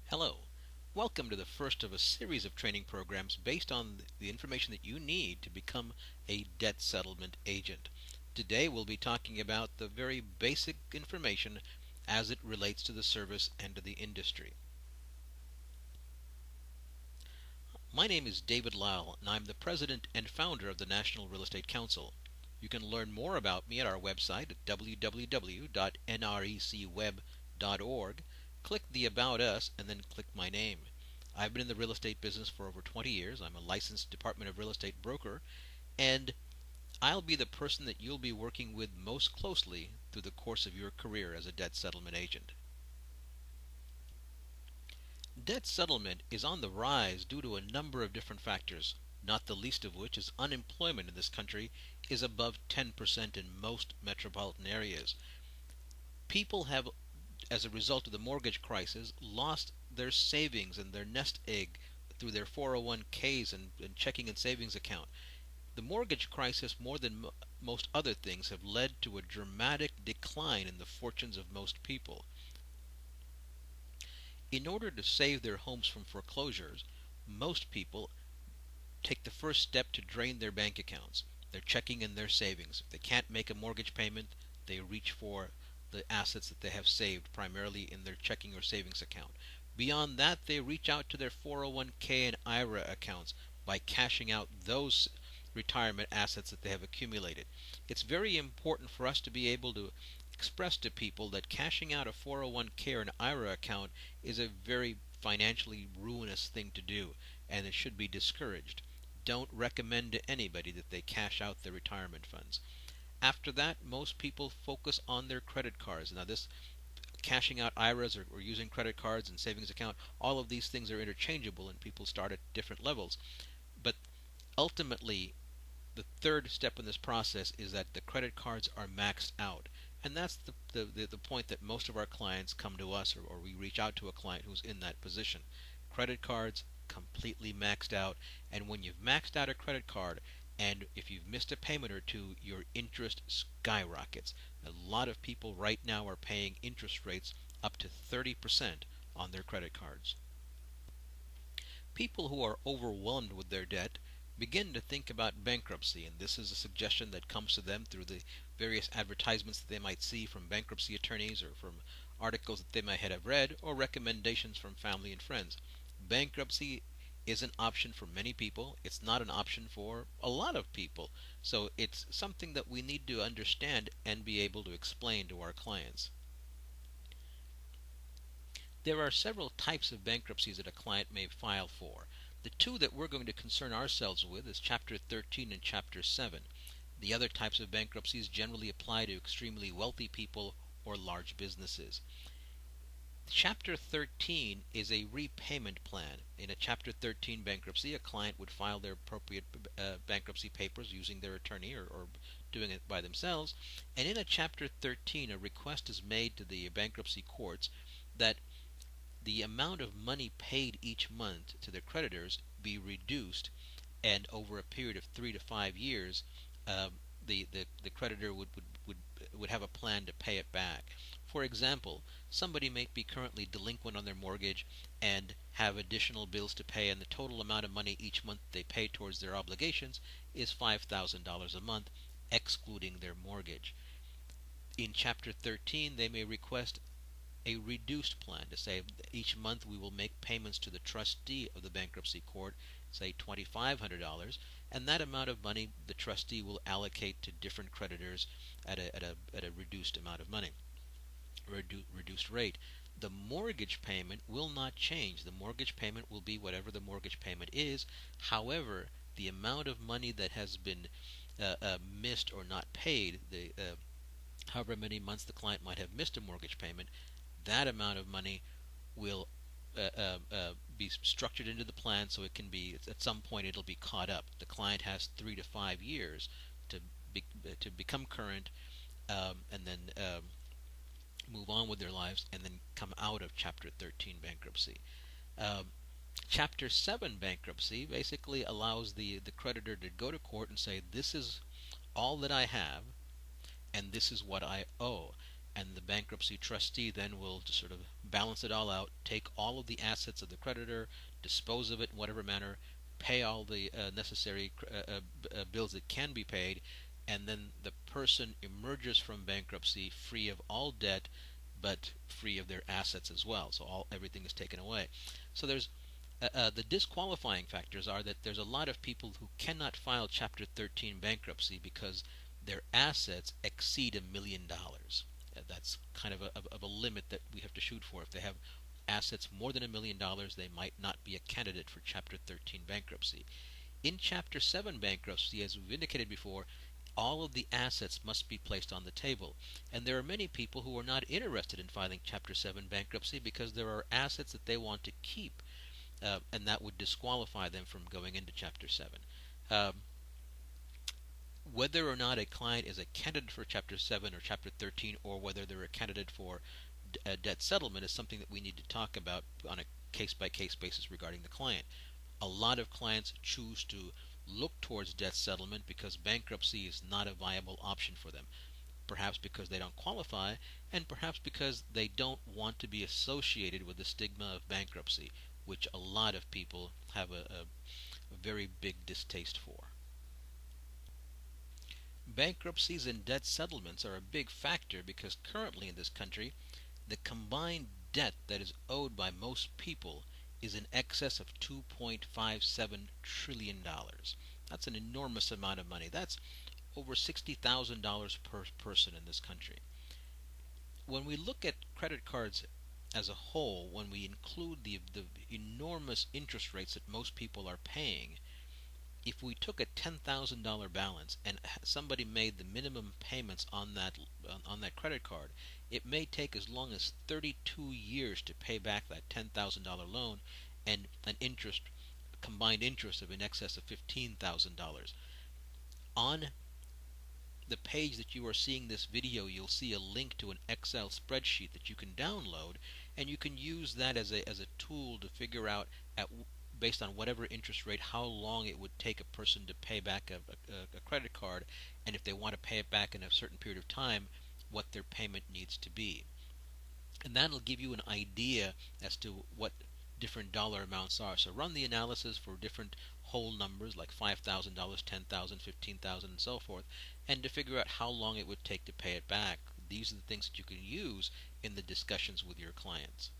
Hello. Welcome to the first of a series of training programs based on the information that you need to become a debt settlement agent. Today we'll be talking about the very basic information as it relates to the service and to the industry. My name is David Lyle, and I'm the president and founder of the National Real Estate Council. You can learn more about me at our website at www.nrecweb.org. Click the About Us and then click my name. I've been in the real estate business for over 20 years. I'm a licensed Department of Real Estate broker, and I'll be the person that you'll be working with most closely through the course of your career as a debt settlement agent. Debt settlement is on the rise due to a number of different factors, not the least of which is unemployment in this country is above 10% in most metropolitan areas. People have, as a result of the mortgage crisis, lost their savings and their nest egg through their 401ks and checking and savings account. The mortgage crisis, more than most other things, have led to a dramatic decline in the fortunes of most people. In order to save their homes from foreclosures, most people take the first step to drain their bank accounts, their checking and their savings. If they can't make a mortgage payment, they reach for the assets that they have saved, primarily in their checking or savings account. Beyond that, they reach out to their 401k and IRA accounts by cashing out those retirement assets that they have accumulated. It's very important for us to be able to express to people that cashing out a 401k or an IRA account is a very financially ruinous thing to do, and it should be discouraged. Don't recommend to anybody that they cash out their retirement funds. After that, most people focus on their credit cards. Now, this cashing out IRAs or using credit cards and savings account, all of these things are interchangeable and people start at different levels. But ultimately, the third step in this process is that the credit cards are maxed out. And that's the point that most of our clients come to us, or we reach out to a client who's in that position. Credit cards completely maxed out, and when you've maxed out a credit card, and if you've missed a payment or two, your interest skyrockets. A lot of people right now are paying interest rates up to 30% on their credit cards. People who are overwhelmed with their debt begin to think about bankruptcy, and this is a suggestion that comes to them through the various advertisements that they might see from bankruptcy attorneys or from articles that they might have read or recommendations from family and friends. Bankruptcy is an option for many people. It's not an option for a lot of people. So it's something that we need to understand and be able to explain to our clients. There are several types of bankruptcies that a client may file for. The two that we're going to concern ourselves with is Chapter 13 and Chapter 7. The other types of bankruptcies generally apply to extremely wealthy people or large businesses. Chapter 13 is a repayment plan. In a Chapter 13 bankruptcy, a client would file their appropriate bankruptcy papers using their attorney or doing it by themselves. And in a Chapter 13, a request is made to the bankruptcy courts that the amount of money paid each month to their creditors be reduced, and over a period of 3 to 5 years, the creditor would have a plan to pay it back. For example, somebody may be currently delinquent on their mortgage and have additional bills to pay, and the total amount of money each month they pay towards their obligations is $5,000 a month, excluding their mortgage. In Chapter 13, they may request a reduced plan to say each month we will make payments to the trustee of the bankruptcy court, say $2,500, and that amount of money the trustee will allocate to different creditors at a reduced amount of money, reduced rate. The mortgage payment will not change. The mortgage payment will be whatever the mortgage payment is. However, the amount of money that has been missed or not paid, however many months the client might have missed a mortgage payment, that amount of money will be structured into the plan so it can be, at some point it'll be caught up. The client has 3 to 5 years to become current, and then move on with their lives and then come out of Chapter 13 bankruptcy. Chapter 7 bankruptcy basically allows the creditor to go to court and say, this is all that I have and this is what I owe. And the bankruptcy trustee then will just sort of balance it all out, take all of the assets of the creditor, dispose of it in whatever manner, pay all the necessary bills that can be paid, and then the person emerges from bankruptcy free of all debt, but free of their assets as well. So everything is taken away. So there's the disqualifying factors are that there's a lot of people who cannot file Chapter 13 bankruptcy because their assets exceed $1 million. That's kind of a limit that we have to shoot for. If they have assets more than $1 million, they might not be a candidate for Chapter 13 bankruptcy. In Chapter 7 bankruptcy, as we've indicated before, all of the assets must be placed on the table. And there are many people who are not interested in filing Chapter 7 bankruptcy because there are assets that they want to keep, and that would disqualify them from going into Chapter 7. Whether or not a client is a candidate for Chapter 7 or Chapter 13, or whether they're a candidate for debt settlement, is something that we need to talk about on a case-by-case basis regarding the client. A lot of clients choose to look towards debt settlement because bankruptcy is not a viable option for them. Perhaps because they don't qualify, and perhaps because they don't want to be associated with the stigma of bankruptcy, which a lot of people have a very big distaste for. Bankruptcies and debt settlements are a big factor because currently in this country, the combined debt that is owed by most people is in excess of $2.57 trillion. That's an enormous amount of money. That's over $60,000 per person in this country. When we look at credit cards as a whole, when we include the enormous interest rates that most people are paying, if we took a $10,000 balance and somebody made the minimum payments on that credit card, it may take as long as 32 years to pay back that $10,000 loan, and an combined interest of in excess of $15,000. On the page that you are seeing this video, you'll see a link to an Excel spreadsheet that you can download, and you can use that as a tool to figure out based on whatever interest rate, how long it would take a person to pay back a credit card, and if they want to pay it back in a certain period of time, what their payment needs to be. And that'll give you an idea as to what different dollar amounts are. So run the analysis for different whole numbers like $5,000, $10,000, $15,000, and so forth, and to figure out how long it would take to pay it back. These are the things that you can use in the discussions with your clients.